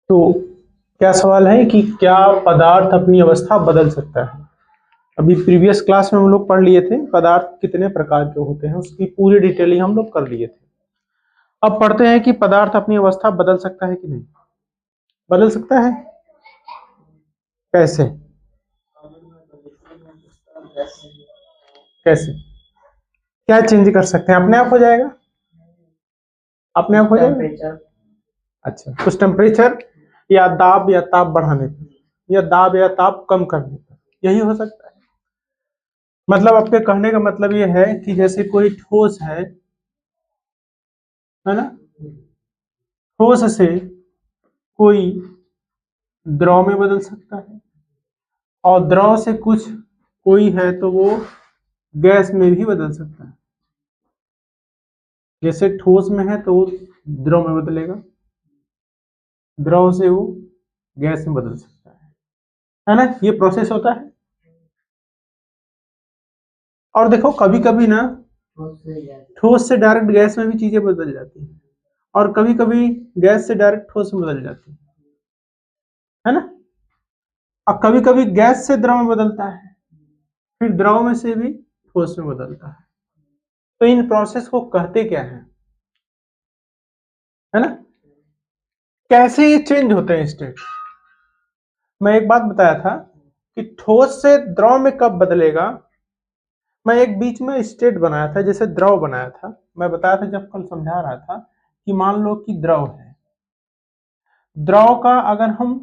तो क्या सवाल है कि क्या पदार्थ अपनी अवस्था बदल सकता है। अभी प्रीवियस क्लास में हम लोग पढ़ लिए थे पदार्थ कितने प्रकार के होते हैं, उसकी पूरी डिटेलिंग हम लोग कर लिए थे। अब पढ़ते हैं कि पदार्थ अपनी अवस्था बदल सकता है कि नहीं। बदल सकता है कैसे? कैसे क्या चेंज कर सकते हैं? अपने आप हो जाएगा, अपने आप हो जाएगा। अच्छा, कुछ टेम्परेचर या दाब या ताप बढ़ाने पर या दाब या ताप कम करने पर, यही हो सकता है। मतलब आपके कहने का मतलब ये है कि जैसे कोई ठोस है ना, ठोस से कोई द्रव में बदल सकता है और द्रव से कुछ कोई है तो वो गैस में भी बदल सकता है। जैसे ठोस में है तो वो द्रव में बदलेगा, द्रव से वो गैस में बदल सकता है ना, ये प्रोसेस होता है। और देखो कभी कभी ना ठोस से डायरेक्ट गैस में भी चीजें बदल जाती हैं और कभी कभी गैस से डायरेक्ट ठोस में बदल जाती है ना। और कभी कभी गैस से द्रव में बदलता है, फिर द्रव में से भी ठोस में बदलता है। तो इन प्रोसेस को कहते क्या है ना, कैसे ये चेंज होते हैं स्टेट। मैं एक बात बताया था कि ठोस से द्रव में कब बदलेगा। मैं एक बीच में स्टेट बनाया था, जैसे द्रव बनाया था, मैं बताया था जब कल समझा रहा था कि मान लो कि द्रव है, द्रव का अगर हम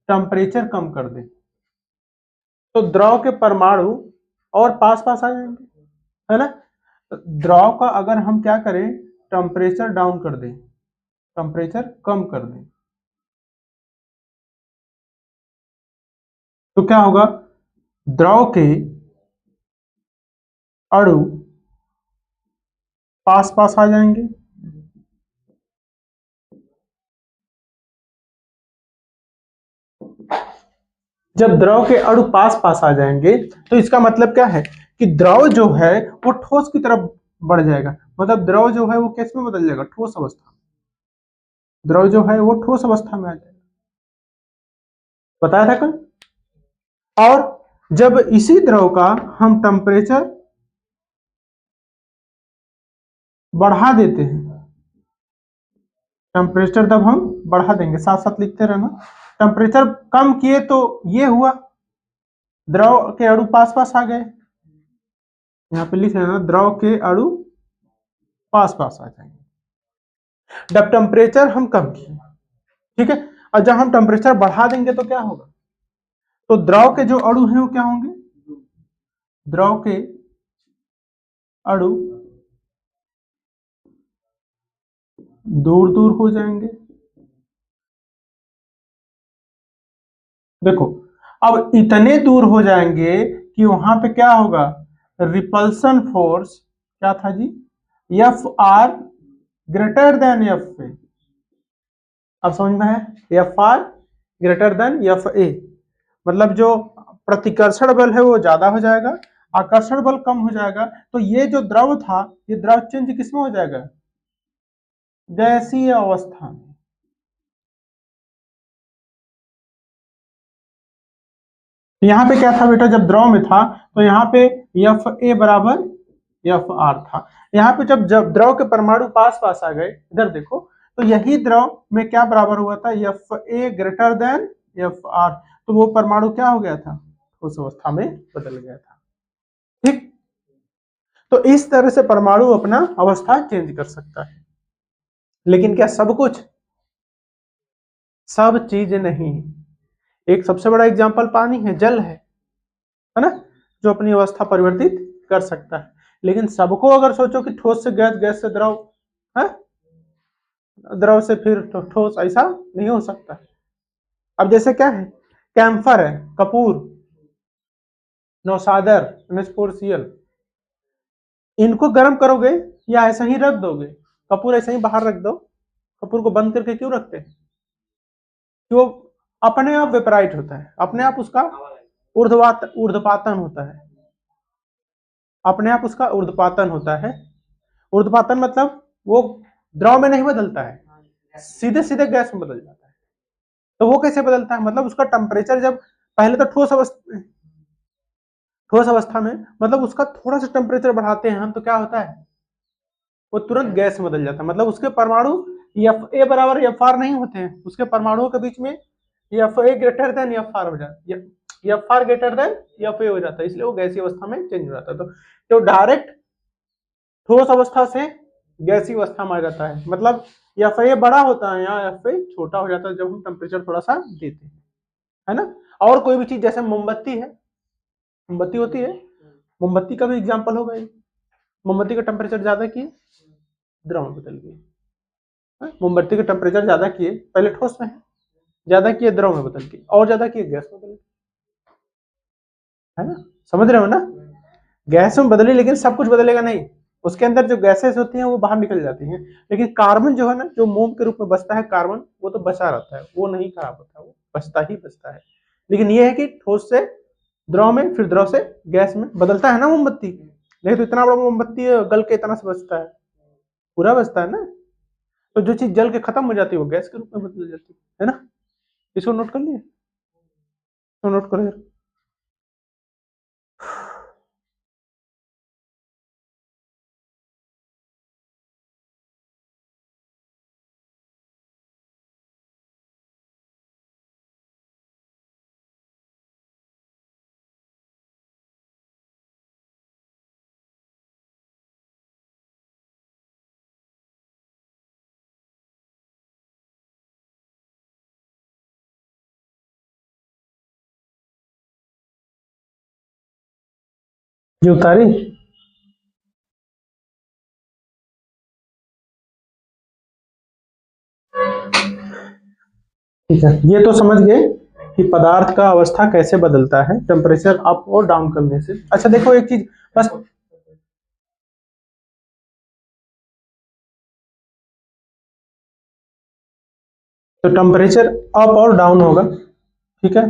टेम्परेचर कम कर दें तो द्रव के परमाणु और पास पास आ जाएंगे, है ना। द्रव का अगर हम क्या करें, टेम्परेचर डाउन कर दें, टेम्परेचर कम कर दें, तो क्या होगा, द्रव के अणु पास पास आ जाएंगे, जब द्रव के अणु पास पास आ जाएंगे तो इसका मतलब क्या है कि द्रव जो है वो ठोस की तरफ बढ़ जाएगा। मतलब द्रव जो है वो किस में बदल जाएगा, ठोस अवस्था में। द्रव जो है वो ठोस अवस्था में आ जाएगा, बताया था कल। और जब इसी द्रव का हम टेम्परेचर बढ़ा देते हैं, टेम्परेचर जब हम बढ़ा देंगे, साथ साथ लिखते रहना, टेम्परेचर कम किए तो ये हुआ, द्रव के अणु पास पास आ गए, यहाँ पे लिख लेना द्रव के अणु पास पास आ जाएंगे जब टेम्परेचर हम कम किए, ठीक है। और जब हम टेम्परेचर बढ़ा देंगे तो क्या होगा, तो द्रव के जो अणु हैं वो क्या होंगे, द्रव के अणु दूर दूर हो जाएंगे। देखो अब इतने दूर हो जाएंगे कि वहां पे क्या होगा, रिपल्सन फोर्स क्या था जी, F R greater than F A. अब समझ में है, F R greater than F A, मतलब जो प्रतिकर्षण बल है वो ज्यादा हो जाएगा, आकर्षण बल कम हो जाएगा। तो ये जो द्रव था ये द्रव चेंज किसमें हो जाएगा, गैसीय अवस्था में। यहाँ पे क्या था बेटा, जब द्रव में था तो यहाँ पे एफ ए बराबर एफ आर था। यहाँ पे जब जब द्रव के परमाणु पास पास आ गए, इधर देखो, तो यही द्रव में क्या बराबर हुआ था, F A greater than F R. तो वो परमाणु क्या हो गया था, उस अवस्था में बदल गया था, ठीक। तो इस तरह से परमाणु अपना अवस्था चेंज कर सकता है। लेकिन क्या सब कुछ, सब चीज नहीं। एक सबसे बड़ा एग्जांपल पानी है, जल है ना, जो अपनी अवस्था परिवर्तित कर सकता है। लेकिन सबको अगर सोचो कि ठोस से गैस, गैस से द्रव है, द्रव से फिर ठोस, ऐसा नहीं हो सकता। अब जैसे क्या है, कैम्फर है, कपूर, नौसादर, NH4Cl, इनको गर्म करोगे या ऐसा ही रख दोगे, कपूर ऐसे ही बाहर रख दो, कपूर को बंद करके क्यों रखते हैं, कि वो अपने आप वेपराइट होता है, अपने आप उसका ऊर्ध्वपातन होता है, अपने आप उसका ऊर्ध्वपातन होता है। ऊर्ध्वपातन मतलब वो द्रव में नहीं बदलता है, सीधे सीधे गैस में बदल जाता है। तो वो कैसे बदलता है, मतलब उसका टेम्परेचर जब पहले तो ठोस अवस्था में मतलब उसका थोड़ा सा टेम्परेचर बढ़ाते हैं हम तो क्या होता है, वो तुरंत गैस में बदल जाता है। मतलब उसके परमाणु एफ ए बराबर एफ आर नहीं होते हैं, उसके परमाणुओं के बीच में F A greater than F R हो जाता है, F R greater than F ए हो जाता है, इसलिए वो गैसीय अवस्था में चेंज हो जाता है। तो डायरेक्ट ठोस अवस्था से गैसीय अवस्था में आ जाता है, मतलब एफ ए बड़ा होता है, यहाँ एफ ए छोटा हो जाता है जब हम टेम्परेचर थोड़ा सा देते हैं, है ना। और कोई भी चीज जैसे मोमबत्ती है, मोमबत्ती होती है, मोमबत्ती का भी एग्जाम्पल होगा ये। मोमबत्ती का टेम्परेचर ज्यादा किए, द्रव में बदल गई। मोमबत्ती का टेम्परेचर ज्यादा किए, पहले ठोस में है, ज्यादा किए द्रव में बदल गई, और ज्यादा किए गैस में बदल गई, है ना। समझ रहे हो ना, गैस में बदली, लेकिन सब कुछ बदलेगा नहीं, उसके अंदर जो गैसेस होती हैं वो बाहर निकल जाती हैं, लेकिन कार्बन जो है ना, जो मोम के रूप में बचता है कार्बन, वो तो बचा रहता है, वो नहीं खराब होता, वो बचता ही बचता है। लेकिन ये है कि ठोस से द्रव में, फिर द्रव से गैस में बदलता है ना मोमबत्ती, नहीं तो इतना बड़ा मोमबत्ती गल के इतना से बचता है, पूरा बचता है ना। तो जो चीज जल के खत्म हो जाती है वो गैस के रूप में बदल जाती है ना। इसको नोट कर लिए, तो नोट करो यार। ये उतारी, ठीक है, ये तो समझ गए कि पदार्थ का अवस्था कैसे बदलता है टेम्परेचर अप और डाउन करने से। अच्छा देखो एक चीज बस, तो टेम्परेचर अप और डाउन होगा, ठीक है।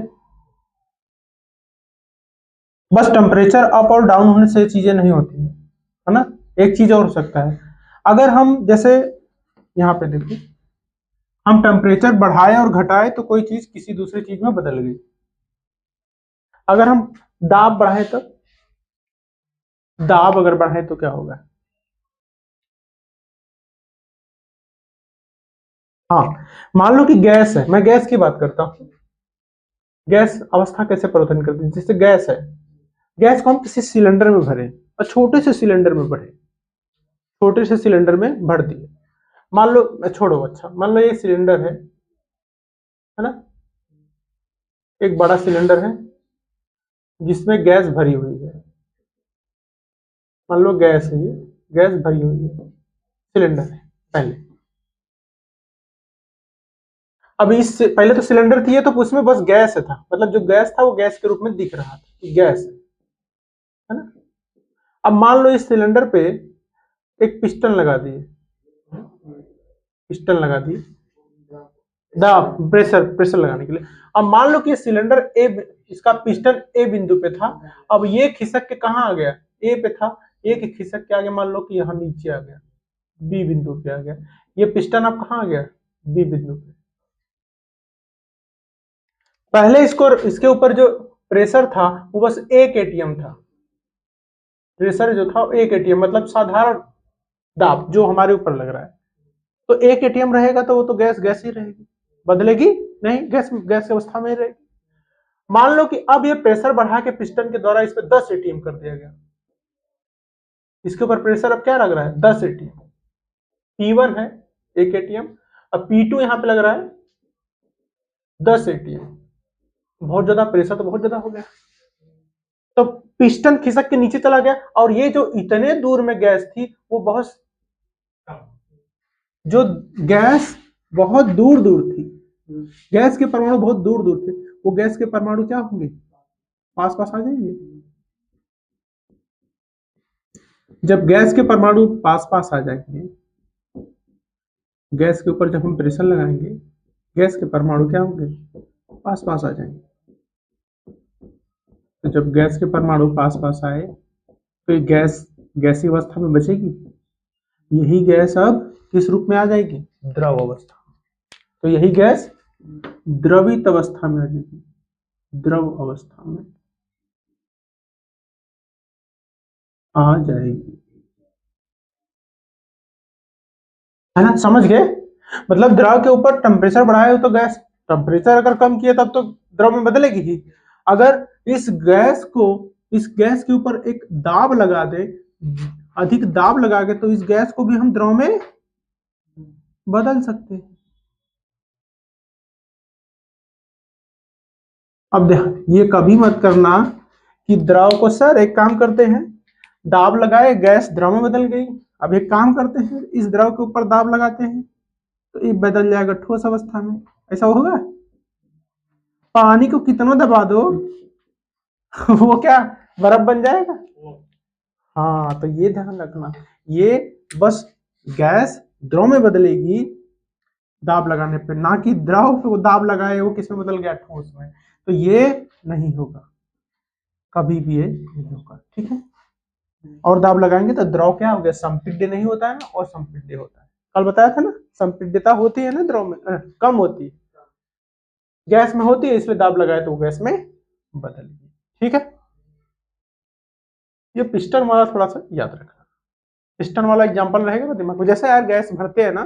बस टेम्परेचर अप और डाउन होने से चीजें नहीं होती है ना। एक चीज और हो सकता है, अगर हम जैसे यहाँ पे देखिए, हम टेम्परेचर बढ़ाए और घटाए तो कोई चीज किसी दूसरी चीज में बदल गई। अगर हम दाब बढ़ाए तो, दाब अगर बढ़ाए तो क्या होगा, हाँ, मान लो कि गैस है, मैं गैस की बात करता हूँ, गैस अवस्था कैसे परिवर्तन करती है, जैसे गैस है, गैस को हम किसी सिलेंडर में भरे और छोटे से सिलेंडर में भरे, छोटे से सिलेंडर में भर दिए, मान लो, छोड़ो, अच्छा मान लो ये सिलेंडर है ना, एक बड़ा सिलेंडर है जिसमें गैस भरी हुई है, मान लो गैस है, ये गैस भरी हुई है, सिलेंडर है पहले। अब इस पहले तो सिलेंडर थी तो उसमें बस गैस था, मतलब जो गैस था वो गैस के रूप में दिख रहा था कि गैस है ना। अब मान लो इस सिलेंडर पे एक पिस्टन लगा दिए, पिस्टन लगा दिए प्रेशर प्रेशर लगाने के लिए। अब मान लो कि ये सिलेंडर ए, इसका पिस्टन ए बिंदु पे था, अब ये खिसक के कहाँ आ गया, ए पे था, ए के खिसक के आगे मान लो कि यहाँ नीचे आ गया, बी बिंदु पे आ गया, ये पिस्टन अब कहाँ आ गया, बी बिंदु पे। पहले इसको, इसके ऊपर जो प्रेशर था वो बस 1 atm था, प्रेशर जो था 1 atm, मतलब साधारण दाब जो हमारे ऊपर लग रहा है, तो 1 atm रहेगा तो वो तो गैस गैस ही रहेगी, बदलेगी नहीं, गैस गैस अवस्था में ही रहेगी। मान लो कि अब ये प्रेशर बढ़ा के पिस्टन के द्वारा इस पे 10 atm कर दिया गया, इसके ऊपर प्रेशर अब क्या लग रहा है, 10 atm, P1 है 1 atm, अब P2 यहाँ पे लग रहा है 10 atm, बहुत ज्यादा प्रेशर तो बहुत ज्यादा हो गया, तो पिस्टन खिसक के नीचे चला गया, और ये जो इतने दूर में गैस थी वो बहुत, जो गैस बहुत दूर दूर थी, गैस के परमाणु बहुत दूर दूर थे, वो गैस के परमाणु क्या होंगे, पास पास आ जाएंगे। जब गैस के परमाणु पास पास आ जाएंगे, गैस के ऊपर जब हम प्रेशर लगाएंगे, गैस के परमाणु क्या होंगे, पास पास आ जाएंगे। तो जब गैस के परमाणु पास पास आए तो ये गैस गैसीय अवस्था में बचेगी, यही गैस अब किस रूप में आ जाएगी, द्रव अवस्था, तो यही गैस द्रवित अवस्था में आ जाएगी, द्रव अवस्था में आ जाएगी, है ना, समझ गए। मतलब द्रव के ऊपर टेम्परेचर बढ़ाए तो गैस, टेम्परेचर अगर कम किए तब तो द्रव में बदलेगी ही। अगर इस गैस के ऊपर एक दाब लगा दे, अधिक दाब लगा के, तो इस गैस को भी हम द्रव में बदल सकते हैं। अब ये कभी मत करना कि द्रव को, सर एक काम करते हैं, दाब लगाए गैस द्रव में बदल गई। अब एक काम करते हैं, इस द्रव के ऊपर दाब लगाते हैं तो ये बदल जाएगा ठोस अवस्था में। ऐसा होगा? पानी को कितना दबा दो वो क्या बर्फ बन जाएगा? हाँ, तो ये ध्यान रखना, ये बस गैस द्रव में बदलेगी दाब लगाने पे, ना कि द्रव पे वो दाब लगाए वो किस में बदल गया, ठोस में। तो ये नहीं होगा, कभी भी ये नहीं होगा, ठीक है। और दाब लगाएंगे तो द्रव क्या हो गया, संपीड्य नहीं होता है ना, और संपीड्य होता है। कल बताया था ना, संपीड्यता होती है ना द्रव में, कम होती है, गैस में होती है, इसलिए दाब लगाए तो गैस में बदल गई, ठीक है। ये पिस्टन वाला थोड़ा सा याद रखना, पिस्टन वाला एग्जांपल रहेगा ना दिमाग में। जैसे यार गैस भरते हैं ना,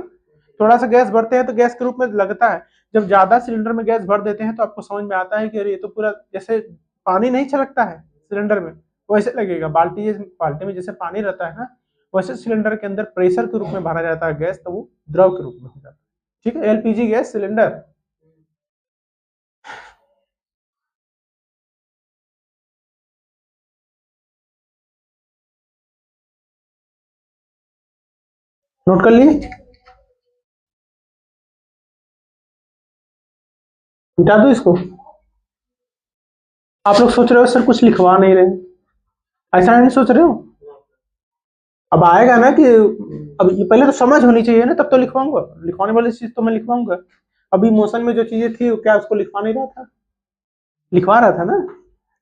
थोड़ा सा गैस भरते हैं तो गैस के रूप में लगता है, जब ज्यादा सिलेंडर में गैस भर देते हैं तो आपको समझ में आता है कि अरे ये तो पूरा जैसे पानी नहीं छलकता है सिलेंडर में, वैसे लगेगा। बाल्टी में जैसे पानी रहता है ना, वैसे सिलेंडर के अंदर प्रेशर के रूप में भरा जाता है गैस, तो वो द्रव के रूप में हो जाता है, ठीक है। एलपीजी गैस सिलेंडर, नोट कर लिए? मिटा दो इसको? आप लोग सोच रहे हो सर कुछ लिखवा नहीं रहे, ऐसा नहीं सोच रहे हो? अब आएगा ना कि अब ये पहले तो समझ होनी चाहिए ना, तब तो लिखवाऊंगा, लिखवाने वाली चीज तो मैं लिखवाऊंगा। अभी मोशन में जो चीजें थी क्या उसको लिखवा नहीं रहा था, लिखवा रहा था ना।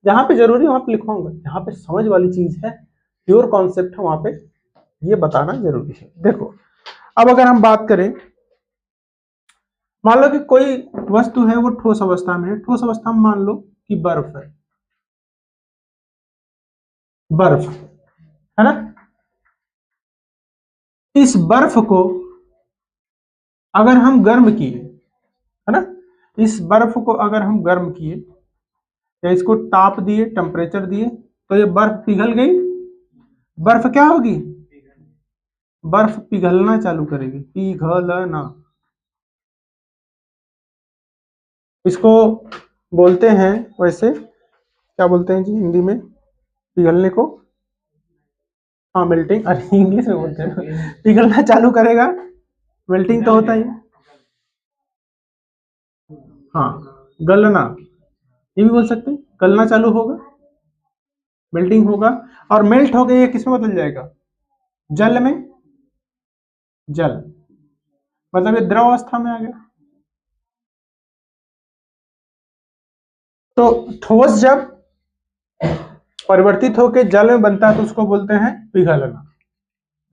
जहां पे जरूरी वहां पे लिखवाऊंगा, जहां पे समझ वाली चीज है, प्योर कॉन्सेप्ट है, वहां पे ये बताना जरूरी है। देखो, अब अगर हम बात करें, मान लो कि कोई वस्तु है वो ठोस अवस्था में है, ठोस अवस्था में मान लो कि बर्फ है, बर्फ है ना। इस बर्फ को अगर हम गर्म किए, है ना, इस बर्फ को अगर हम गर्म किए या इसको ताप दिए, टेम्परेचर दिए, तो ये बर्फ पिघल गई। बर्फ क्या होगी, बर्फ पिघलना चालू करेगी, पिघलना। इसको बोलते हैं, वैसे क्या बोलते हैं जी हिंदी में पिघलने को? हाँ, मेल्टिंग। अरे इंग्लिश में बोलते हैं, पिघलना चालू करेगा, मेल्टिंग तो होता ही। हाँ, गलना, ये भी बोल सकते हैं, गलना चालू होगा, मेल्टिंग होगा। और मेल्ट हो गया ये किस में बदल जाएगा, जल में, जल, मतलब ये द्रव अवस्था में आ गया। तो ठोस जब परिवर्तित होकर जल में बनता है तो उसको बोलते हैं पिघलना,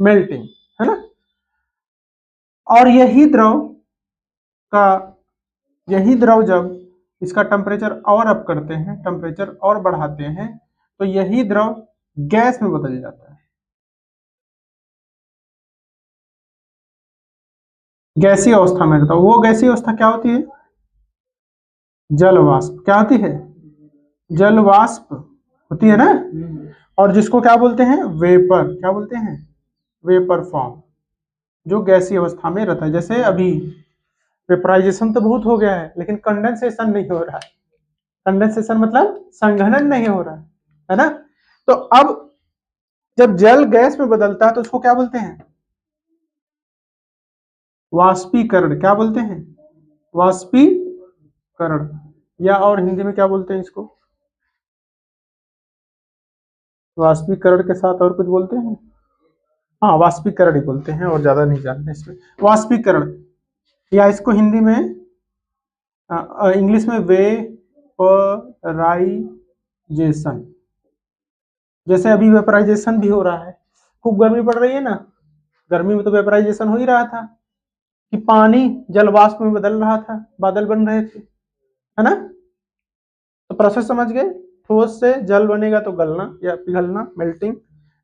मेल्टिंग, है ना। और का यही द्रव जब इसका टेम्परेचर और अप करते हैं, टेम्परेचर और बढ़ाते हैं, तो यही द्रव गैस में बदल जाता है। गैसीय अवस्था में रहता है। वो गैसीय अवस्था क्या होती है, जल वाष्प। क्या होती है, जल वाष्प होती है ना। और जिसको क्या बोलते हैं, वेपर, क्या बोलते हैं, वेपर फॉर्म, जो गैसीय अवस्था में रहता है। जैसे अभी वेपराइजेशन तो बहुत हो गया है, लेकिन कंडेंसेशन नहीं हो रहा है। कंडेंसेशन मतलब संघनन नहीं हो रहा है ना। तो अब जब जल गैस में बदलता है तो उसको क्या बोलते हैं, वाष्पीकरण। क्या बोलते हैं, वाष्पीकरण। या और हिंदी में क्या बोलते हैं इसको, वाष्पीकरण के साथ और कुछ बोलते हैं? हाँ, वाष्पीकरण ही बोलते हैं, और ज्यादा नहीं जानते इसमें। वाष्पीकरण, या इसको हिंदी में, इंग्लिश में वेपराइजेशन। जैसे अभी वेपराइजेशन भी हो रहा है, खूब गर्मी पड़ रही है ना, गर्मी में तो वेपराइजेशन हो ही रहा था, कि पानी जल वाष्प में बदल रहा था, बादल बन रहे थे, है ना। तो प्रोसेस समझ गए। ठोस से जल बनेगा तो गलना या पिघलना, मेल्टिंग।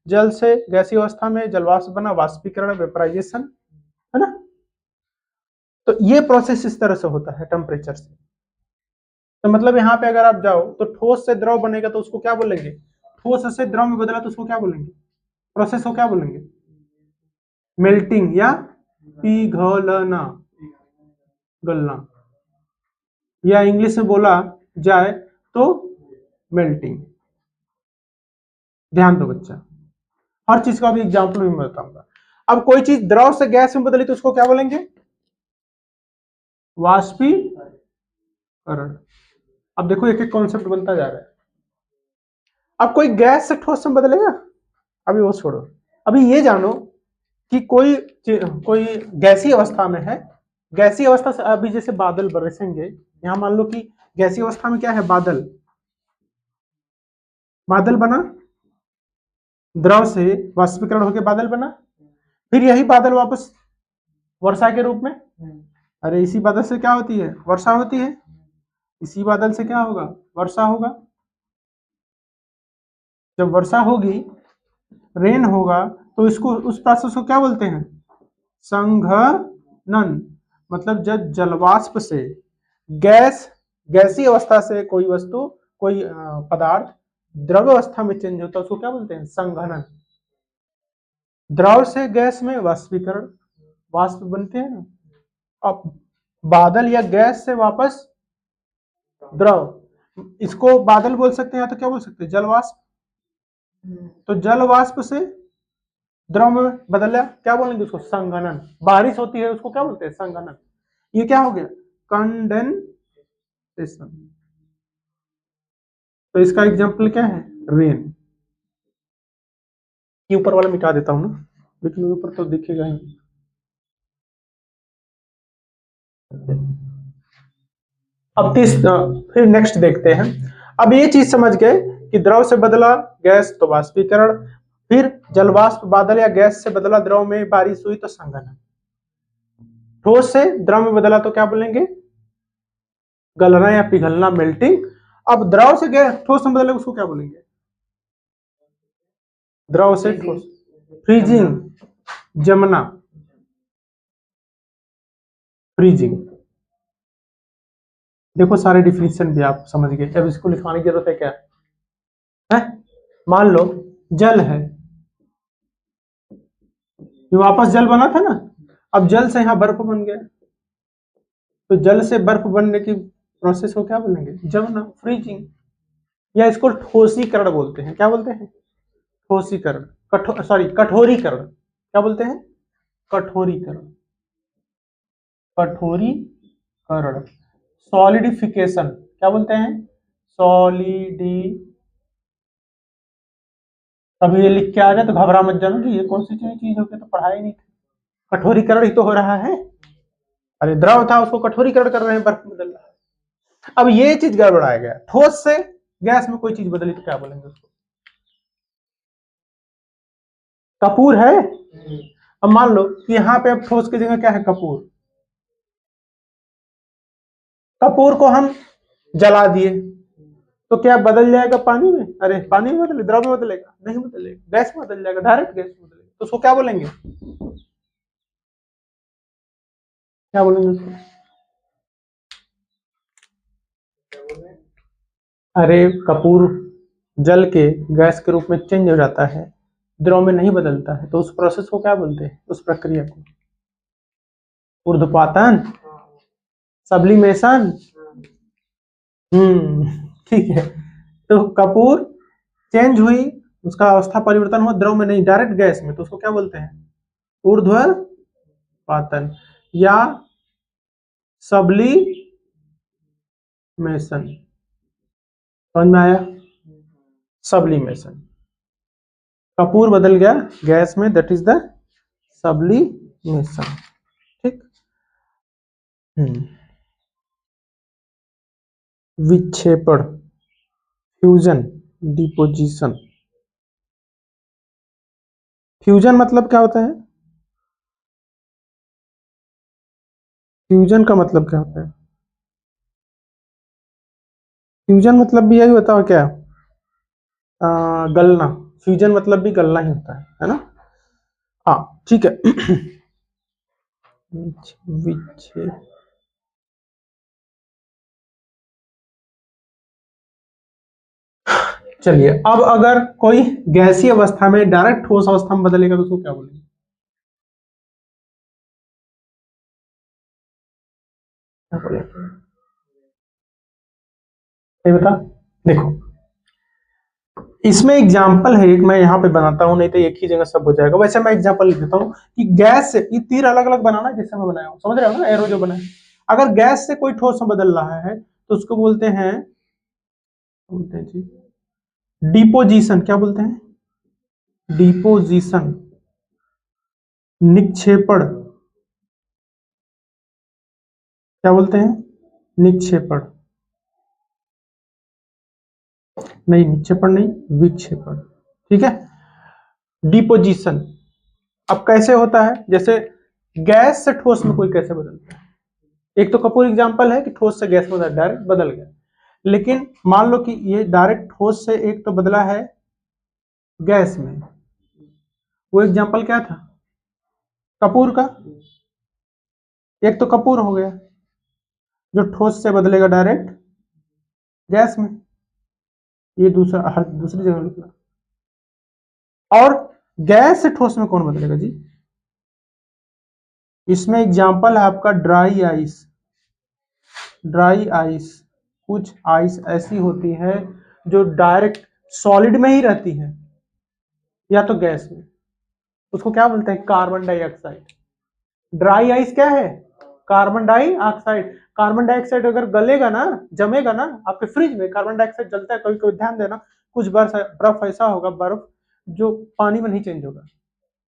जल से गैसीय अवस्था में जल वाष्प बना, वाष्पीकरण, वेपराइजेशन, है ना। तो ये प्रोसेस इस तरह से होता है टेम्परेचर से। तो मतलब यहाँ पे अगर आप जाओ तो ठोस से द्रव बनेगा तो उसको क्या बोलेंगे, ठोस से द्रव में बदला तो उसको क्या बोलेंगे, प्रोसेस को क्या बोलेंगे, मेल्टिंग या पिघलना, गलना, या इंग्लिश में बोला जाए तो मेल्टिंग। ध्यान दो बच्चा, हर चीज का भी एग्जाम्पल भी मैं बताऊंगा। अब कोई चीज द्रव से गैस में बदली तो उसको क्या बोलेंगे, वाष्पीकरण। अब देखो एक एक कॉन्सेप्ट बनता जा रहा है। अब कोई गैस से ठोस में बदलेगा, अभी वो छोड़ो, अभी ये जानो कि कोई कोई गैसीय अवस्था में है, गैसीय अवस्था से अभी जैसे बादल बरसेंगे, यहां मान लो कि गैसीय अवस्था में क्या है, बादल, बादल बना, द्रव से वाष्पीकरण होकर बादल बना, फिर यही बादल वापस वर्षा के रूप में, अरे इसी बादल से क्या होती है, वर्षा होती है, इसी बादल से क्या होगा, वर्षा होगा। जब वर्षा होगी, रेन होगा, तो इसको, उस प्रोसेस को क्या बोलते हैं, संघनन। मतलब जब जलवाष्प से गैसीय अवस्था से कोई वस्तु, कोई पदार्थ द्रव अवस्था में चेंज होता है उसको क्या बोलते हैं, संघनन। द्रव से गैस में वाष्पीकरण, वाष्प बनते हैं ना। अब बादल या गैस से वापस द्रव, इसको बादल बोल सकते हैं या तो क्या बोल सकते हैं, जलवाष्प। तो जलवाष्प से द्रव में बदला, क्या बोलेंगे उसको, संघनन। बारिश होती है उसको क्या बोलते हैं, संघनन। ये क्या हो गया, कंडेंसेशन। तो इसका एग्जांपल क्या है, रेन। ये ऊपर वाला मिटा देता हूं ना, लेकिन ऊपर तो दिखेगा ही। अब फिर नेक्स्ट देखते हैं। अब ये चीज समझ गए कि द्रव से बदला गैस तो वाष्पीकरण, फिर जलवाष्प बादल या गैस से बदला द्रव में बारिश हुई तो संघनन, ठोस से द्रव में बदला तो क्या बोलेंगे, गलना या पिघलना, मेल्टिंग। अब द्रव से गैस ठोस में बदले उसको क्या बोलेंगे, द्रव से ठोस, फ्रीजिंग, जमना, फ्रीजिंग। देखो सारे डिफिनीशन भी आप समझ गए, अब इसको लिखवाने की जरूरत है क्या है। मान लो जल है, ये वापस जल बना था ना, अब जल से यहाँ बर्फ बन गया, तो जल से बर्फ बनने की प्रोसेस को क्या बोलेंगे, जमना, फ्रीजिंग। या इसको ठोसीकरण बोलते हैं, क्या बोलते हैं, ठोसीकरण, कठोरीकरण, क्या बोलते हैं, कठोरीकरण, कठोरीकरण। सॉलिडिफिकेशन क्या बोलते हैं, सॉलिडी। कभी ये लिख के आ जाए तो घबरा मत जाना कि ये कौन सी चीज होगी, तो पढ़ाई नहीं। कठोरीकरण ही तो हो रहा है, अरे द्रव था उसको कठोरीकरण कर रहे हैं, बर्फ बदल रहा है। अब ये चीज गड़बड़ाया गया, ठोस से गैस में कोई चीज बदली तो क्या बोलेंगे उसको, कपूर है। अब मान लो कि यहाँ पे अब ठोस की जगह क्या है, कपूर, कपूर को हम जला दिए तो क्या बदल जाएगा पानी में, अरे पानी में बदले, द्रव में बदलेगा, नहीं बदलेगा, गैस में बदल जाएगा, डायरेक्ट गैस में बदलेगा, तो उसको क्या बोलेंगे, क्या बोलेंगे उसको, अरे कपूर जल के गैस के रूप में चेंज हो जाता है, द्रव में नहीं बदलता है, तो उस प्रोसेस को क्या बोलते हैं, उस प्रक्रिया को ऊर्ध्वपातन, सब्लिमेशन। ठीक है। तो कपूर चेंज हुई, उसका अवस्था परिवर्तन हुआ, द्रव में नहीं, डायरेक्ट गैस में, तो उसको क्या बोलते हैं, ऊर्ध्वपातन या सब्लिमेशन। समझ में आया, सब्लिमेशन, कपूर बदल गया गैस में, दैट इज द सब्लिमेशन। ठीक। विक्षेपण, फ्यूजन, डिपोजिशन। फ्यूजन मतलब क्या होता है, फ्यूजन का मतलब क्या होता है? फ्यूजन मतलब भी यही होता है क्या? गलना। फ्यूजन मतलब भी गलना ही होता है ना? हाँ ठीक है। विच विच चलिए, अब अगर कोई गैसीय अवस्था में डायरेक्ट ठोस अवस्था में बदलेगा तो उसको क्या बोलेंगे? क्या बोलेंगे ये बता। देखो, इसमें एग्जाम्पल है एक, मैं यहाँ पे बनाता हूँ, नहीं तो एक ही जगह सब हो जाएगा। वैसे मैं एग्जाम्पल लिख देता हूँ कि गैस से, ये तीर अलग अलग बनाना जैसे मैं बनाया हूँ, समझ रहे हो ना, एरो जो बनाया। अगर गैस से कोई ठोस में बदल रहा है तो उसको बोलते हैं जी डिपोजिशन। क्या बोलते हैं? डिपोजिशन। निक्षेपण। क्या बोलते हैं? निक्षेपण। नहीं, निक्षेपण नहीं, विक्षेपण। ठीक है, डिपोजिशन। अब कैसे होता है? जैसे गैस से ठोस में कोई कैसे बदलता है? एक तो कपूर एग्जांपल है कि ठोस से गैस में डायरेक्ट बदल गया, लेकिन मान लो कि ये डायरेक्ट ठोस से एक तो बदला है गैस में, वो एग्जांपल क्या था? कपूर का। एक तो कपूर हो गया जो ठोस से बदलेगा डायरेक्ट गैस में, ये दूसरा हर दूसरी जगह लिखना। और गैस से ठोस में कौन बदलेगा जी? इसमें एग्जांपल है आपका ड्राई आइस। ड्राई आइस, कुछ आइस ऐसी होती है जो डायरेक्ट सॉलिड में ही रहती है या तो गैस में, उसको क्या बोलते हैं? Carbon dioxide. ड्राई आइस क्या है? Carbon dioxide. कार्बन डाइऑक्साइड अगर गलेगा ना, जमेगा ना आपके फ्रिज में, कार्बन डाइऑक्साइड जलता है कभी कभी, ध्यान देना। कुछ बर्फ बर्फ ऐसा होगा, बर्फ जो पानी में नहीं चेंज होगा,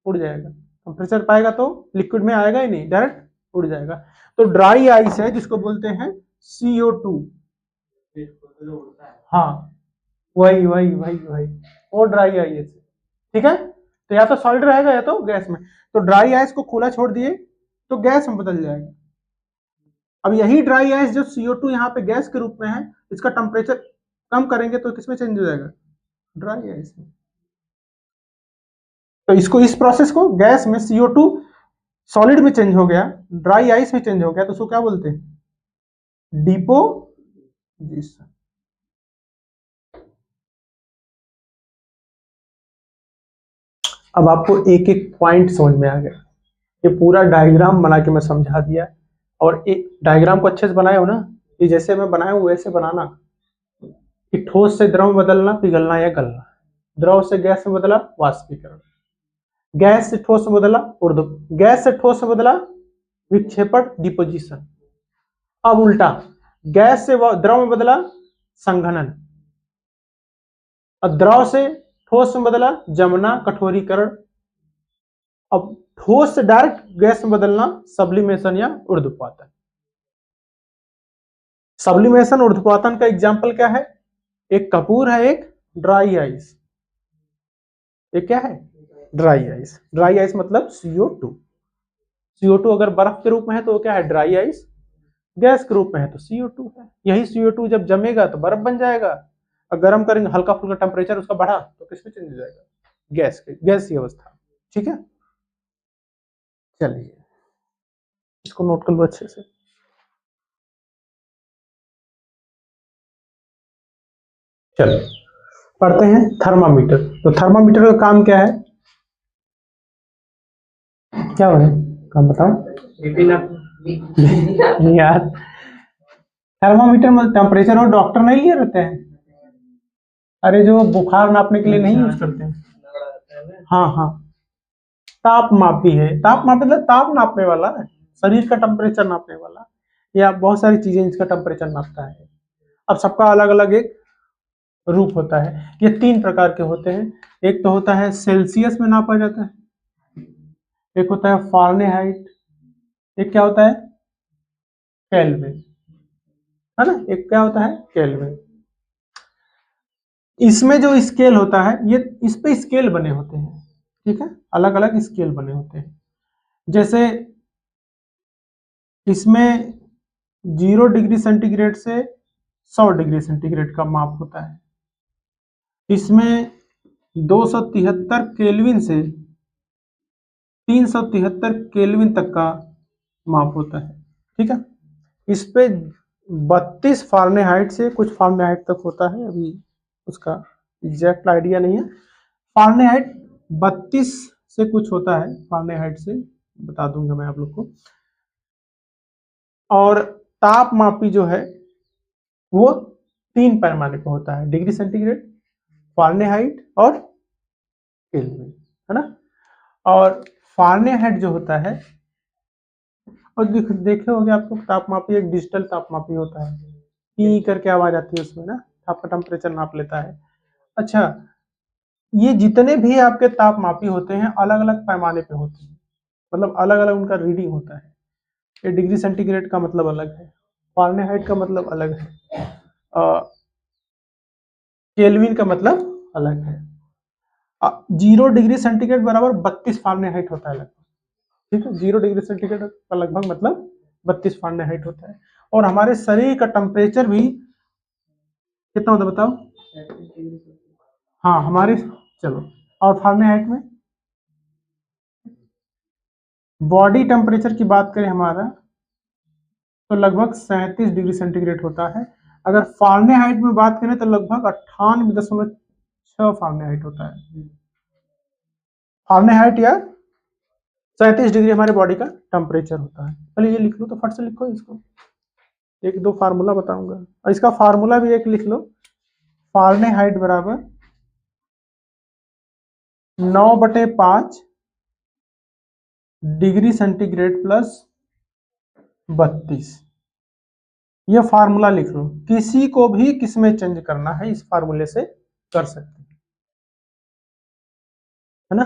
उड़ जाएगा। टेम्परेचर पाएगा तो लिक्विड में आएगा ही नहीं, डायरेक्ट उड़ जाएगा। तो ड्राई आइस है जिसको बोलते हैं CO2। हाँ, वही वही वही वही, वो ड्राई आइस है। ठीक है, तो या तो सॉलिड रहेगा या तो गैस में। तो ड्राई आइस को खुला छोड़ दिए तो गैस में बदल जाएगा। अब यही ड्राई आइस जो CO2 यहाँ पे गैस के रूप में है, इसका टेम्परेचर कम करेंगे तो किसमें चेंज हो जाएगा? ड्राई आइस में। तो इसको, इस प्रोसेस को, गैस में CO2 सॉलिड में चेंज हो गया, ड्राई आइस में चेंज हो गया, तो उसको क्या बोलते हैं? डिपोजिशन। अब आपको एक एक पॉइंट समझ में आ गया। ये पूरा डायग्राम बना के मैं समझा दिया, और एक डायग्राम को अच्छे से बनाए हो ना, ये जैसे मैं बनाया हूं वैसे बनाना। कि ठोस से द्रव में बदलना, पिघलना या गलना। द्रव से गैस में बदला, वाष्पीकरण। गैस से ठोस में बदला, ऊर्ध्व। गैस से ठोस में बदला, विक्षेपण, डिपोजिशन। अब उल्टा, गैस से द्रव में बदला, संघनन। अब द्रव से ठोस में बदला, जमना, कठोरीकरण। अब ठोस से डायरेक्ट गैस में बदलना, सब्लिमेशन या ऊर्ध्वपातन। सब्लिमेशन, ऊर्ध्वपातन का एग्जाम्पल क्या है? एक कपूर है, एक ड्राई आइस। एक क्या है? Dry ice. ड्राई आइस मतलब CO2। CO2 अगर बर्फ के रूप में है तो वो क्या है? Dry ice. गैस के रूप में है तो CO2 है। यही CO2 जब जमेगा तो बर्फ बन जाएगा, और गर्म करेंगे, हल्का फुल्का टेम्परेचर उसका बढ़ा तो किसमें चेंज हो जाएगा? गैस के, गैस की अवस्था। ठीक है, चलिए इसको नोट कर लो अच्छे से। चलिए पढ़ते हैं थर्मामीटर। तो थर्मामीटर का काम क्या है? क्या है काम बताओ। नहीं यार, थर्मामीटर मतलब टेम्परेचर, और डॉक्टर नहीं लिए रहते हैं, अरे जो बुखार नापने के लिए नहीं यूज करते हैं। हाँ हाँ, ताप मापी है। ताप मापी मतलब ताप नापने वाला है, शरीर का टेम्परेचर नापने वाला, या बहुत सारी चीजें इसका टेम्परेचर नापता है। अब सबका अलग अलग एक रूप होता है। ये तीन प्रकार के होते हैं। एक तो होता है सेल्सियस में नापा जाता है, एक होता है फारेनहाइट, एक क्या होता है? केल्विन। है ना, एक क्या होता है? केल्विन। इसमें जो स्केल होता है, ये इस पे स्केल बने होते हैं। ठीक है, अलग अलग स्केल बने होते हैं। जैसे इसमें 0 डिग्री सेंटीग्रेड से 100 डिग्री सेंटीग्रेड का माप होता है। इसमें 273 केल्विन से 373 केल्विन तक का माप होता है। ठीक है, इस पे 32 फारेनहाइट से कुछ फारेनहाइट तक होता है, अभी उसका एग्जैक्ट आइडिया नहीं है। फारेनहाइट 32 से कुछ होता है, फारेनहाइट से बता दूंगा मैं आप लोग को। और तापमापी जो है वो 3 पैमाने पे होता है, डिग्री सेंटीग्रेड, फारेनहाइट और केल्विन, है ना। और फारेनहाइट जो होता है, और देखे होंगे आपको, तापमापी एक डिजिटल तापमापी होता है, पी करके आवाज आती है उसमें ना, आपका टेम्परेचर नाप लेता है। अच्छा, ये जितने भी आपके तापमापी होते हैं अलग अलग पैमाने पे होते हैं, मतलब अलग अलग उनका रीडिंग होता है। ये डिग्री सेंटीग्रेड का मतलब अलग है, फारेनहाइट का मतलब अलग है, केल्विन का मतलब अलग है। 0 डिग्री सेंटीग्रेड बराबर 32 फारेनहाइट होता है लगभग। ठीक है, 0 डिग्री सेंटीग्रेड का लगभग मतलब 32 फारेनहाइट होता है। और हमारे शरीर का टेम्परेचर भी कितना होता है बताओ? हाँ हमारे, चलो, और फारेनहाइट में बॉडी टेम्परेचर की बात करें हमारा, तो लगभग 37 डिग्री सेंटीग्रेड होता है। अगर फारेनहाइट में बात करें तो लगभग 98.6 फारेनहाइट होता है। फारेनहाइट या 37 डिग्री हमारे बॉडी का टेम्परेचर होता है। पहले ये लिख लो, तो फट से लिखो इसको, एक दो फार्मूला बताऊंगा, और इसका फार्मूला भी एक लिख लो। फारेनहाइट बराबर 9/5 डिग्री सेंटीग्रेड प्लस 32। ये फार्मूला लिख लो, किसी को भी किस में चेंज करना है इस फार्मूले से कर सकते हैं, है ना।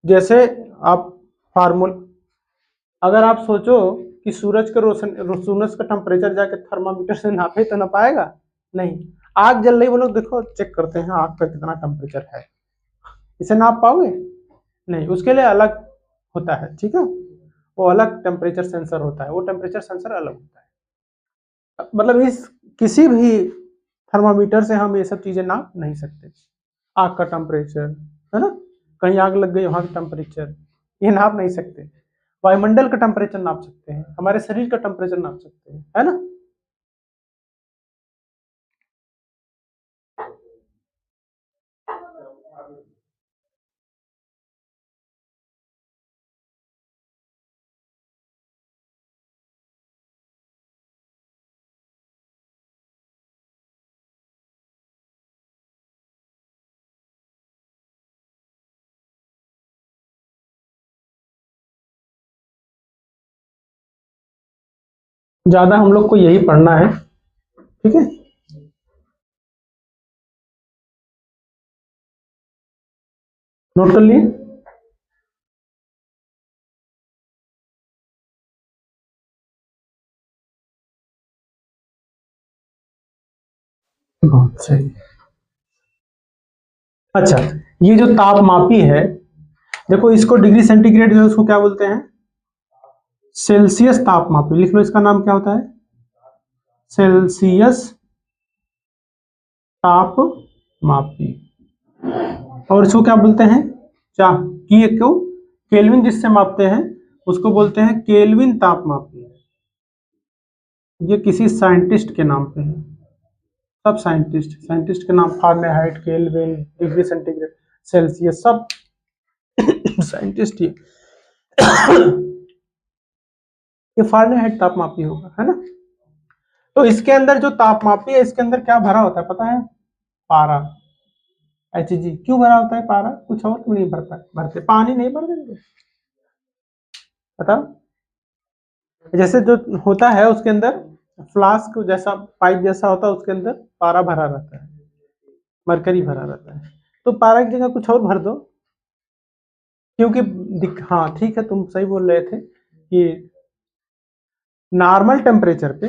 जैसे आप फार्मूला, अगर आप सोचो कि सूरज का रोशन, सूरज का टेम्परेचर जाके थर्मामीटर से नापे तो ना पाएगा, नहीं। आग जल रही, वो लोग देखो चेक करते हैं आग का कितना टेम्परेचर है, इसे नाप पाओगे? नहीं, उसके लिए अलग होता है। ठीक है, वो अलग टेम्परेचर सेंसर होता है, वो टेम्परेचर सेंसर अलग होता है। मतलब इस किसी भी थर्मामीटर से हम ये सब चीजें नाप नहीं सकते। आग का टेम्परेचर, है ना, कहीं आग लग गई वहां का टेम्परेचर, ये नाप नहीं सकते। वायुमंडल का टेम्परेचर नाप सकते हैं, हमारे शरीर का टेम्परेचर नाप सकते हैं, है ना। ज्यादा हम लोग को यही पढ़ना है। ठीक है, नोट कर लिए? बहुत सही। अच्छा, ये जो तापमापी है, देखो इसको डिग्री सेंटीग्रेड जो है उसको क्या बोलते हैं? सेल्सियस तापमापी। लिख लो, इसका नाम क्या होता है? सेल्सियस तापमापी। और इसको क्या बोलते हैं? क्या कि क्यों? केल्विन जिससे मापते हैं उसको बोलते हैं केल्विन तापमापी। ये किसी साइंटिस्ट के नाम पे है। सब साइंटिस्ट, साइंटिस्ट के नाम Fahrenheit, kelvin, degree centigrade, Celsius, सब साइंटिस्ट ही। ये फारेनहाइट तापमापी होगा, है ना। तो इसके अंदर जो तापमापी है, इसके अंदर क्या भरा होता है पता है? पारा, Hg। क्यों भरा होता है पारा? कुछ और क्यों नहीं भरता, भरते पानी नहीं भर देंगे? बताओ। जैसे जो होता है उसके अंदर फ्लास्क जैसा, पाइप जैसा होता है, उसके अंदर पारा भरा रहता है, मरकरी भरा रहता है। तो पारा की जगह कुछ और भर दो, क्योंकि हाँ ठीक है, तुम सही बोल रहे थे कि नॉर्मल टेम्परेचर पे,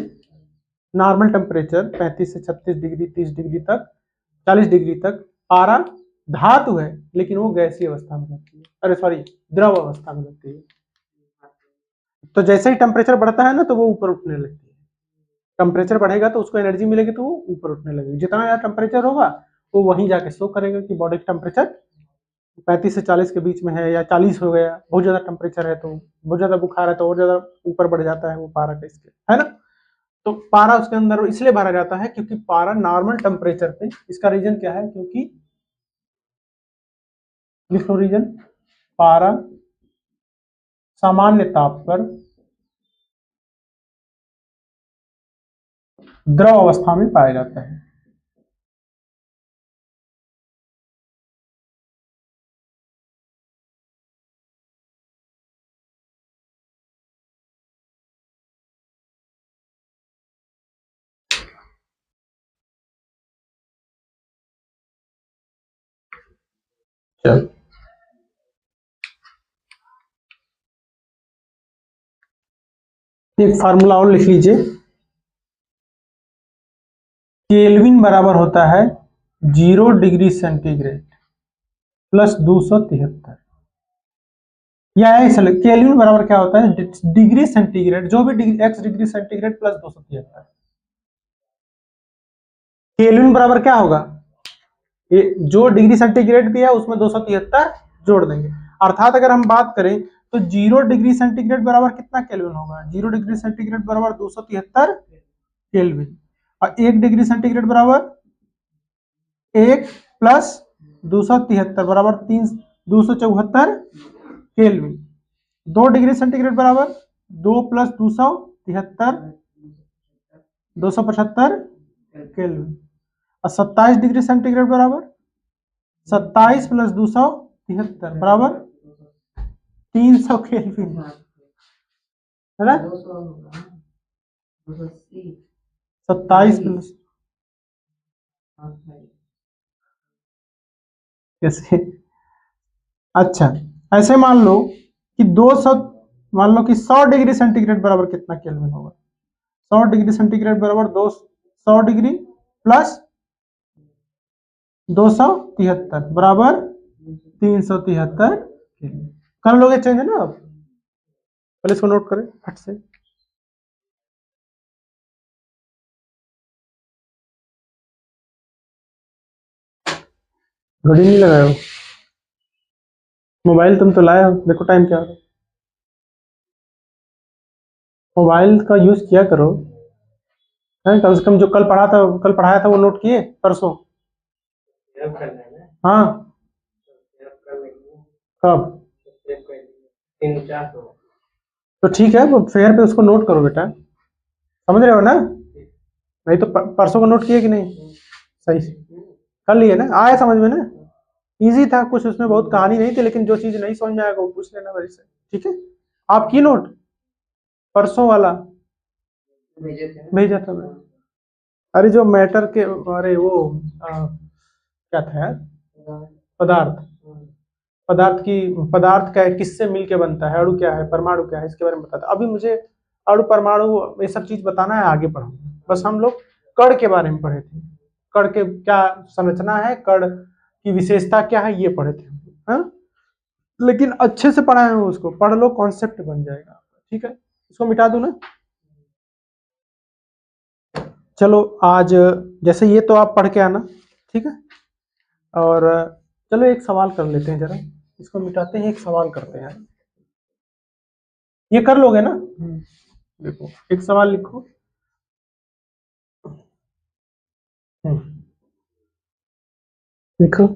नॉर्मल टेम्परेचर 35 से 36 डिग्री, 30 डिग्री तक, 40 डिग्री तक पारा धातु है, लेकिन वो गैसीय अवस्था में रहती है, अरे सॉरी, द्रव अवस्था में रहती है। तो जैसे ही टेम्परेचर बढ़ता है ना तो वो ऊपर उठने लगती है। टेम्परेचर बढ़ेगा तो उसको एनर्जी मिलेगी तो वो ऊपर उठने लगेगी। जितना ज़्यादा टेम्परेचर होगा वो वहीं जाके शो करेगा कि बॉडी का टेम्परेचर 35 से 40 के बीच में है, या 40 हो गया। बहुत ज़्यादा टेम्परेचर है तो, बहुत ज़्यादा बुखार है तो और ज़्यादा ऊपर बढ़ जाता है वो पारा का इसके, है ना। तो पारा उसके अंदर इसलिए भरा जाता है क्योंकि पारा नॉर्मल टेम्परेचर पे, इसका रीजन क्या है, क्योंकि लिख लो रीजन, पारा सामान्य ताप पर द्रव अवस्था में पाया जाता है। चल, एक फार्मूला और लिख लीजिए, केल्विन बराबर होता है 0 डिग्री सेंटीग्रेड प्लस 273, या ऐसा केल्विन बराबर क्या होता है, डिग्री सेंटीग्रेड, जो भी degree x degree centigrade plus 273। Kelvin बराबर क्या होगा, ये जो डिग्री सेंटीग्रेड दिया उसमें 273 जोड़ देंगे। अर्थात अगर हम बात करें तो 0 डिग्री सेंटीग्रेड बराबर कितना केल्विन होगा, 0 डिग्री सेंटीग्रेड बराबर 273 केल्विन, और 1 डिग्री सेंटीग्रेड बराबर 1 प्लस 273 बराबर 274 केल्विन, 2 डिग्री सेंटीग्रेड बराबर 2 प्लस 273 275 केल्विन, और 27 डिग्री सेंटीग्रेड बराबर 27 प्लस 273 बराबर 300 केल्विन, है ना। 27 प्लस कैसे, अच्छा ऐसे मान लो कि 200, मान लो कि 100 डिग्री सेंटीग्रेड बराबर कितना केल्विन होगा, 100 डिग्री सेंटीग्रेड बराबर 100 डिग्री प्लस 273 बराबर 373 केल्विन। कर लोगे चेंज है ना। अब पहले इसको नोट करें फट से। घड़ी नहीं लगाए हो, मोबाइल तुम तो लाए हो, देखो टाइम क्या हो, मोबाइल का यूज किया करो, है कम से कम। जो कल पढ़ाया था वो नोट किए परसों। हाँ, कब, तो ठीक है वो फेयर पे उसको नोट करो बेटा, समझ रहे हो ना। नहीं तो परसों को नोट किए कि नहीं, सही से कर लिए ना, आया समझ में ना। इजी था कुछ, उसमें बहुत कहानी नहीं थी, लेकिन जो चीज नहीं समझ में आएगा वो पूछ लेना मेरे से, ठीक है। आप की नोट परसों वाला भेजा था मैं, अरे जो मैटर के, अरे वो क्या था यार, पदार्थ, पदार्थ का किससे मिलके बनता है, अणु क्या है, परमाणु क्या है, इसके बारे में बताता। अभी मुझे अणु परमाणु ये सब चीज बताना है, आगे पढ़ाऊंगा। बस हम लोग कण के बारे में पढ़े थे, कण के क्या संरचना है, कण की विशेषता क्या है, ये पढ़े थे हम लोग, हाँ? लेकिन अच्छे से पढ़ाए हैं उसको, पढ़ लो कॉन्सेप्ट बन जाएगा, ठीक है। इसको मिटा दूं ना। चलो आज जैसे ये तो आप पढ़ के आना, ठीक है। और चलो एक सवाल कर लेते हैं जरा, इसको मिटाते हैं, एक सवाल करते हैं। ये कर लोगे ना। देखो एक सवाल लिखो। लिखो,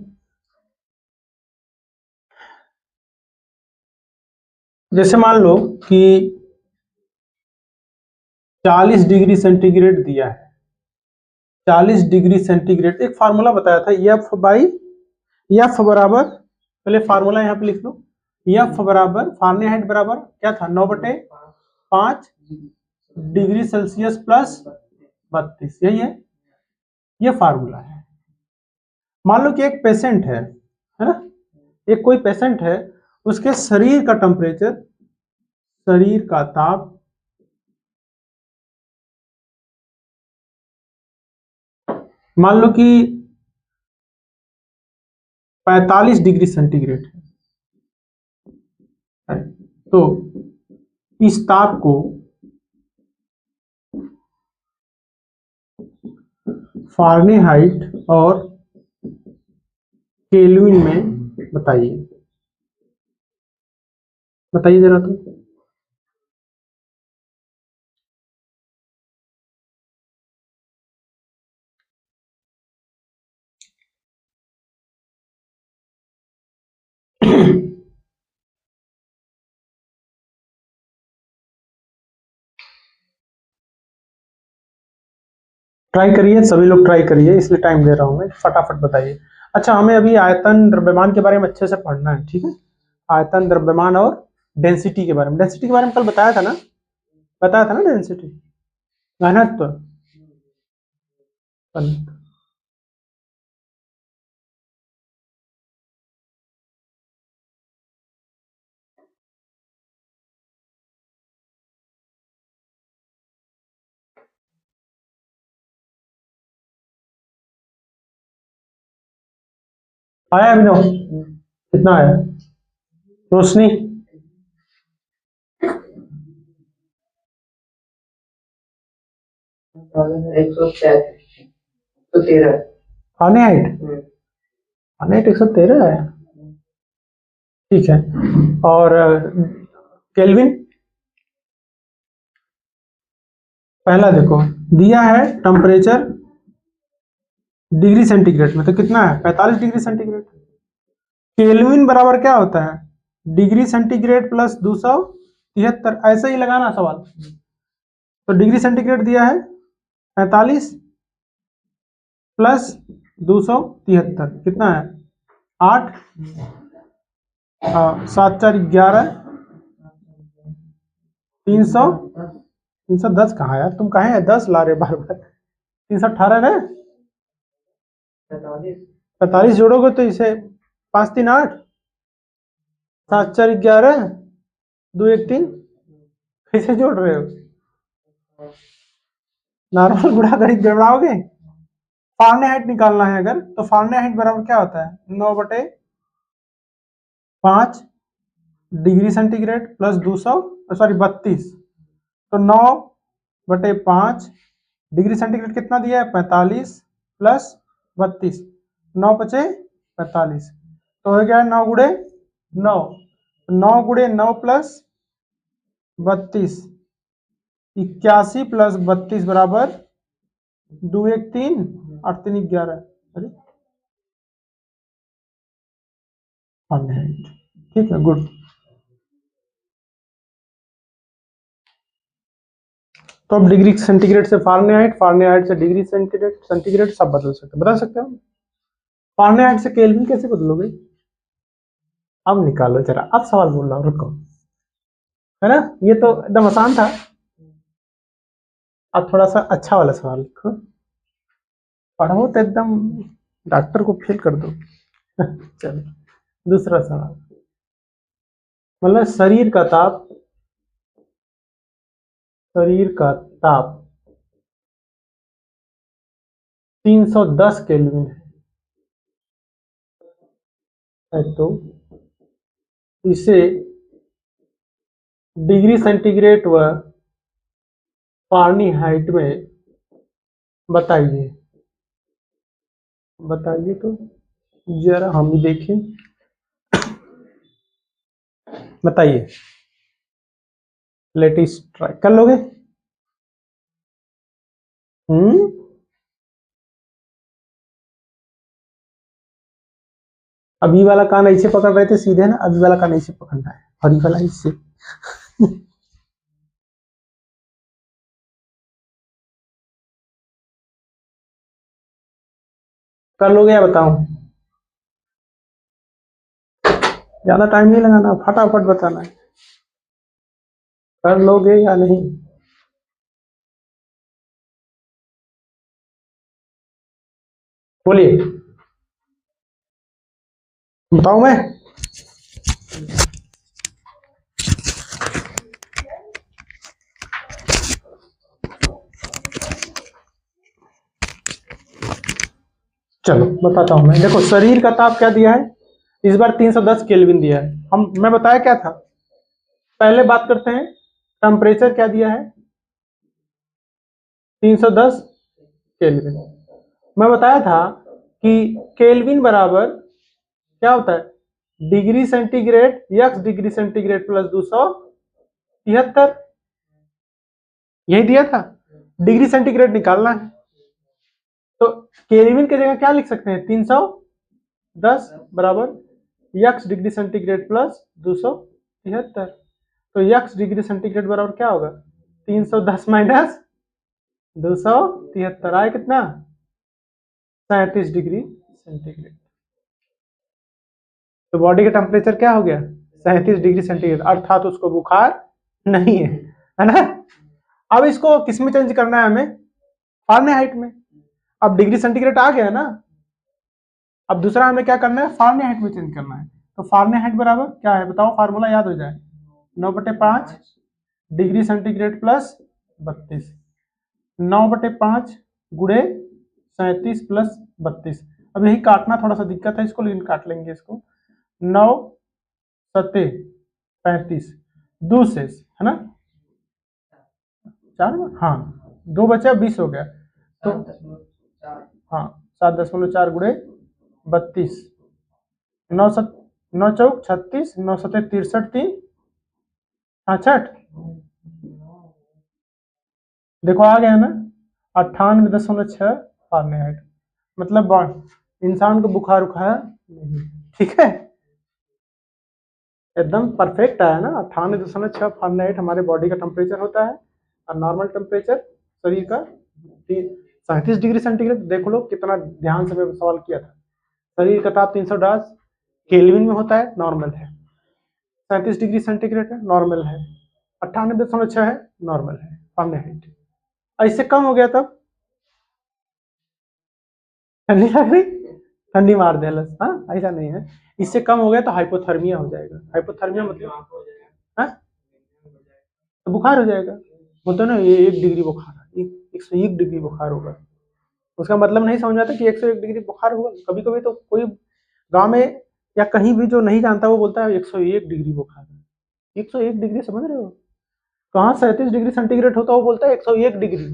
जैसे मान लो कि 40 डिग्री सेंटीग्रेड दिया है, 40 डिग्री सेंटीग्रेड, एक फार्मूला बताया था, एफ बाई एफ बराबर, पहले फार्मूला यहाँ पे लिख लो, एफ बराबर फारेनहाइट बराबर क्या था, 9/5 डिग्री सेल्सियस प्लस 32, यही है, ये फार्मूला है। मान लो कि एक पेशेंट है ना, एक कोई पेशेंट है, उसके शरीर का टेम्परेचर, शरीर का ताप मान लो कि 45 डिग्री सेंटीग्रेड है, तो इस ताप को फ़ारेनहाइट और केल्विन में बताइए। बताइए जरा तो। ट्राई करिए, सभी लोग ट्राई करिए, इसलिए टाइम दे रहा हूं मैं, फटाफट बताइए। अच्छा, हमें अभी आयतन द्रव्यमान के बारे में अच्छे से पढ़ना है, ठीक है। आयतन द्रव्यमान और डेंसिटी के बारे में, डेंसिटी के बारे में कल बताया था ना, बताया था ना डेंसिटी, घनत्व। आया अभिनव? कितना आया? रोशनी? 113। फ़ारेनहाइट 113 है, ठीक है। और केल्विन? पहला देखो, दिया है टेम्परेचर डिग्री सेंटीग्रेड में, तो कितना है? 45 डिग्री सेंटीग्रेड। केल्विन बराबर क्या होता है? डिग्री सेंटीग्रेड प्लस 273, ऐसे ही लगाना सवाल। तो डिग्री सेंटीग्रेड दिया है 45 प्लस 273, कितना है? 8, 7 4 11, 310 कहाँ यार, तुम कहाँ है 10 ला रहे बार बार? 318 ना, 45 जोड़ोगे तो इसे 5 3 8, 7 4 11, 2 1 3, कैसे जोड़ रहे हो? नॉर्मल गुणा गणित गड़बड़ाओगे। फ़ारेनहाइट निकालना है अगर, तो फ़ारेनहाइट बराबर क्या होता है? 9/5 डिग्री सेंटीग्रेड प्लस 32, तो 9/5 डिग्री सेंटीग्रेड कितना दिया है? 45 प्लस 32, 9 पचे 45, तो हो गया 9 गुणे 9, 9 गुणे 9 प्लस 32, 81 प्लस 32 बराबर 2 1 3, 8 3 11। अरे फ़ारेनहाइट, ठीक है, गुड। तो अब डिग्री सेंटीग्रेड से फ़ारेनहाइट, फ़ारेनहाइट से डिग्री सेंटीग्रेड, सेंटीग्रेड सब बदल सकते हो। फ़ारेनहाइट से केल्विन कैसे बदलोगे? अब निकालो जरा, अब सवाल बोल रहा हूँ, रुको, है ना, ये तो एकदम आसान था। अब थोड़ा सा अच्छा वाला सवाल लिखो, पढ़ो तो एकदम डॉक्टर को फेल कर दो। चलो दूसरा सवाल, मतलब शरीर का ताप 310 केल्विन है, तो इसे डिग्री सेंटीग्रेड व फ़ारेनहाइट में बताइए। बताइए तो जरा, हम भी देखें, बताइए। लेटेस्ट ट्राई कर लोगे? अभी वाला कान ऐसे पकड़ रहे थे सीधे ना, अभी वाला कान ऐसे पकड़ना है, और ये वाला इससे। कर लोगे या बताऊं? ज्यादा टाइम नहीं लगाना, फटाफट बताना है, कर लोगे या नहीं? बोलिए, बताऊं मैं? चलो बताता हूं मैं। देखो, शरीर का ताप क्या दिया है इस बार? 310 केल्विन दिया है। मैं बताया क्या था, पहले बात करते हैं टेम्परेचर क्या दिया है 310 केल्विन। मैं बताया था कि केल्विन बराबर क्या होता है degree centigrade x degree centigrade plus 273, यही दिया था। डिग्री सेंटीग्रेड निकालना है तो केल्विन की जगह क्या लिख सकते हैं 310 बराबर x डिग्री सेंटीग्रेड प्लस 273। तो x डिग्री सेंटीग्रेड बराबर क्या होगा 310 माइनस 273 आए कितना 37 डिग्री सेंटीग्रेड। तो बॉडी का टेम्परेचर क्या हो गया 37 डिग्री सेंटीग्रेड, अर्थात उसको बुखार नहीं है ना। अब इसको किस में चेंज करना है हमें फारेनहाइट में। अब डिग्री सेंटीग्रेड आ गया ना, अब दूसरा हमें क्या करना है फारेनहाइट में चेंज करना है। तो फारेनहाइट बराबर क्या है बताओ, फार्मूला याद हो जाए 9/5 डिग्री सेंटीग्रेड प्लस 32, 9/5 गुणे 37 प्लस 32। अब यही काटना थोड़ा सा दिक्कत है इसको, लेकिन काट लेंगे इसको। 9 सत्ते 35, 2 शेष है ना 4, हाँ 2 बचा 20 हो गया। तो हाँ 7.4 गुणे 32, 9 चौक 36, 9 सत्ते 63, 3 66, देखो आ गया ना 98.6 फारेनहाइट। मतलब इंसान को बुखार उखार नहीं, ठीक है एकदम परफेक्ट आया ना। 98.6 फारेनहाइट हमारे बॉडी का टेम्परेचर होता है और नॉर्मल टेम्परेचर शरीर का 37 डिग्री सेंटीग्रेड। देख लो कितना ध्यान से मैं सवाल किया था। शरीर का ताप 310 केल्विन में होता है, नॉर्मल है। 37 डिग्री सेंटीग्रेड है, नॉर्मल है। 98.6 है, नॉर्मल है फारेनहाइट। इससे कम हो गया तब ठंडी लग रही, ठंडी मार दे लस, हाँ ऐसा नहीं है। इससे कम हो गया तो हाइपोथर्मिया हो जाएगा। हाइपोथर्मिया मतलब हाँ तो बुखार हो जाएगा। बोलते ना ये 1 डिग्री बुखार है, 101 डिग्री बुखार होगा, उसका मतलब नहीं समझ में आता कि 101 डिग्री बुखार होगा। कभी कभी तो कोई गांव में या कहीं भी जो नहीं जानता वो बोलता है 101 डिग्री बुखार है। 101 डिग्री समझ रहे हो, कहाँ 37 डिग्री सेंटीग्रेड होता है वो बोलता है 101 डिग्री।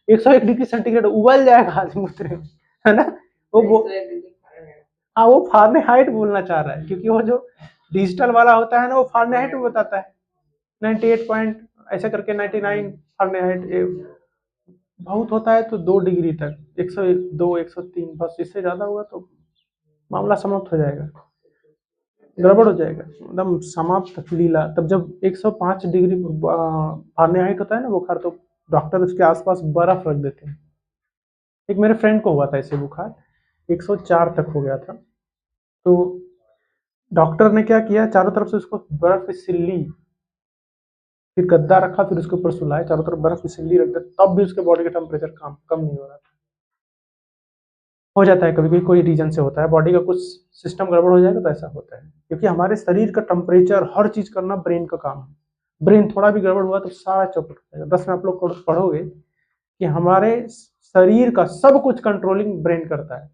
101 डिग्री सेंटीग्रेड उबल जाएगा आदमी उतरे में, है ना। वो हाँ वो फारेनहाइट बोलना चाह रहा है, क्योंकि वो जो डिजिटल वाला होता है ना वो फारेनहाइट में बताता है 98 पॉइंट ऐसे करके 99 फारेनहाइट। बहुत होता है तो 2 डिग्री तक 102 103, बस इससे ज्यादा हुआ तो मामला समाप्त हो जाएगा, गड़बड़ हो जाएगा एकदम समाप्त लीला। तब जब 105 डिग्री फारेनहाइट होता है ना बुखार, तो डॉक्टर उसके आसपास बर्फ रख देते हैं। एक मेरे फ्रेंड को हुआ था ऐसे बुखार, 104 तक हो गया था। तो डॉक्टर ने क्या किया, चारों तरफ से उसको बर्फ की सिल्ली, फिर गद्दा रखा, फिर उसके ऊपर सुलाए, चारों तरफ बर्फ की सिल्ली रख दे, तब भी उसके बॉडी का टेम्परेचर कम नहीं हो रहा था। हो जाता है कभी कभी, कोई रीजन से होता है, बॉडी का कुछ सिस्टम गड़बड़ हो जाएगा तो ऐसा होता है। क्योंकि हमारे शरीर का टेम्परेचर हर चीज करना ब्रेन का काम है। ब्रेन थोड़ा भी गड़बड़ हुआ तो सारा चौपट हो जाएगा। 10 में आप लोग पढ़ोगे कि हमारे शरीर का सब कुछ कंट्रोलिंग ब्रेन करता है।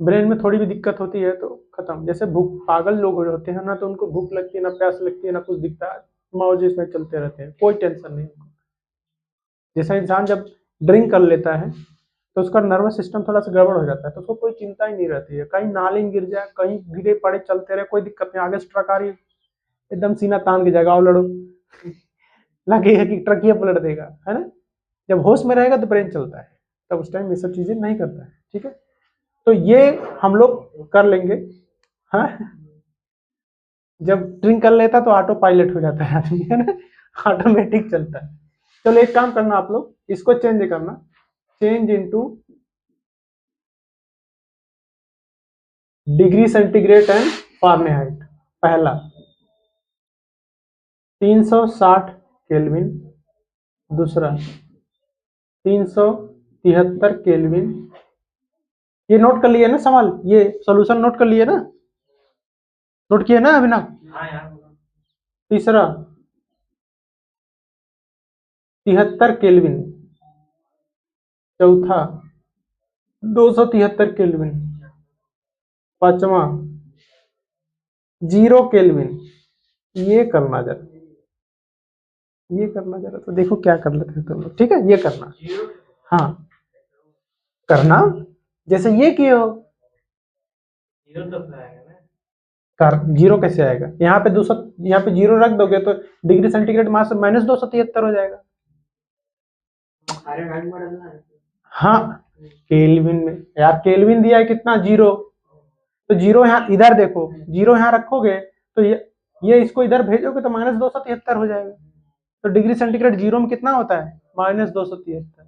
ब्रेन में थोड़ी भी दिक्कत होती है तो खत्म। जैसे भूख, पागल लोग होते हैं ना, तो उनको भूख लगती है ना प्यास लगती है ना कुछ दिखता है, मौज इसमें चलते रहते हैं, कोई टेंशन नहीं। जैसा इंसान जब ड्रिंक कर लेता है तो उसका नर्वस सिस्टम थोड़ा सा गड़बड़ हो जाता है, तो उसको कोई चिंता ही नहीं रहती है। कहीं नाली में गिर जाए, कहीं गिरे पड़े चलते रहे, कोई दिक्कत नहीं। आगे से ट्रक आ रही है एकदम सीना तान के जाएगा, और लड़ो लगेगा कि ट्रक ये पलट देगा, है ना। जब होश में रहेगा तो ब्रेन चलता है, तब उस टाइम ये सब चीजें नहीं करता है, ठीक है। तो ये हम लोग कर लेंगे, हाँ। जब ड्रिंक कर लेता तो ऑटो पायलट हो जाता है आदमी, है ना, ऑटोमेटिक चलता है। चलो एक काम करना आप लोग, इसको चेंज करना, change into degree centigrade and Fahrenheit. पहला 360 केल्विन, दूसरा 373 केल्विन। ये नोट कर लिए ना सवाल, ये सॉल्यूशन नोट कर लिए ना, नोट किए ना अभिनव। तीसरा 73 केल्विन, चौथा 273 केल्विन, पांचवा 0 केल्विन। ये करना जरा, ये करना जरा, तो देखो क्या कर लेते हैं तुम लोग। ठीक है, ये करना। हाँ करना, जैसे ये किए हो। कर जीरो कैसे आएगा? यहाँ पे 200, यहाँ पे जीरो रख दोगे तो डिग्री सेंटीग्रेड माइनस 273 हो जाएगा। हाँ केल्विन में यार, केल्विन दिया है कितना? जीरो। तो जीरो यहाँ इधर देखो, जीरो यहाँ रखोगे तो ये इसको इधर भेजोगे तो माइनस 273 हो जाएगा। तो डिग्री सेंटीग्रेड जीरो में कितना होता है? माइनस 273।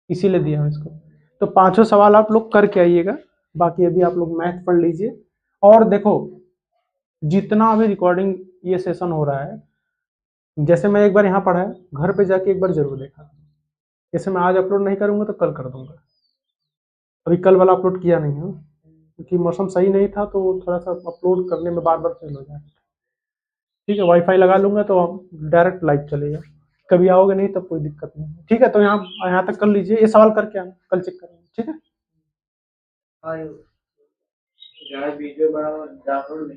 इसीलिए दिया हूं इसको। तो पांचों सवाल आप लोग करके आइएगा, बाकी अभी आप लोग मैथ पढ़ लीजिए। और देखो जितना अभी रिकॉर्डिंग ये सेशन हो रहा है, जैसे मैं एक बार यहाँ पढ़ा है, घर पे जाके एक बार जरूर देखा। जैसे मैं आज अपलोड नहीं करूंगा तो कल कर दूंगा। अभी कल वाला अपलोड किया नहीं हूँ क्योंकि मौसम सही नहीं था, तो थोड़ा सा अपलोड करने में बार बार फेल हो जाए। ठीक है, वाईफाई लगा लूंगा तो डायरेक्ट लाइव चलेगा। कभी आओगे नहीं तब कोई दिक्कत नहीं। ठीक है, तो यहाँ तक कर लीजिए, ये सवाल करके आना, कल चेक करेंगे। ठीक है, वीडियो बड़ा डाउनलोड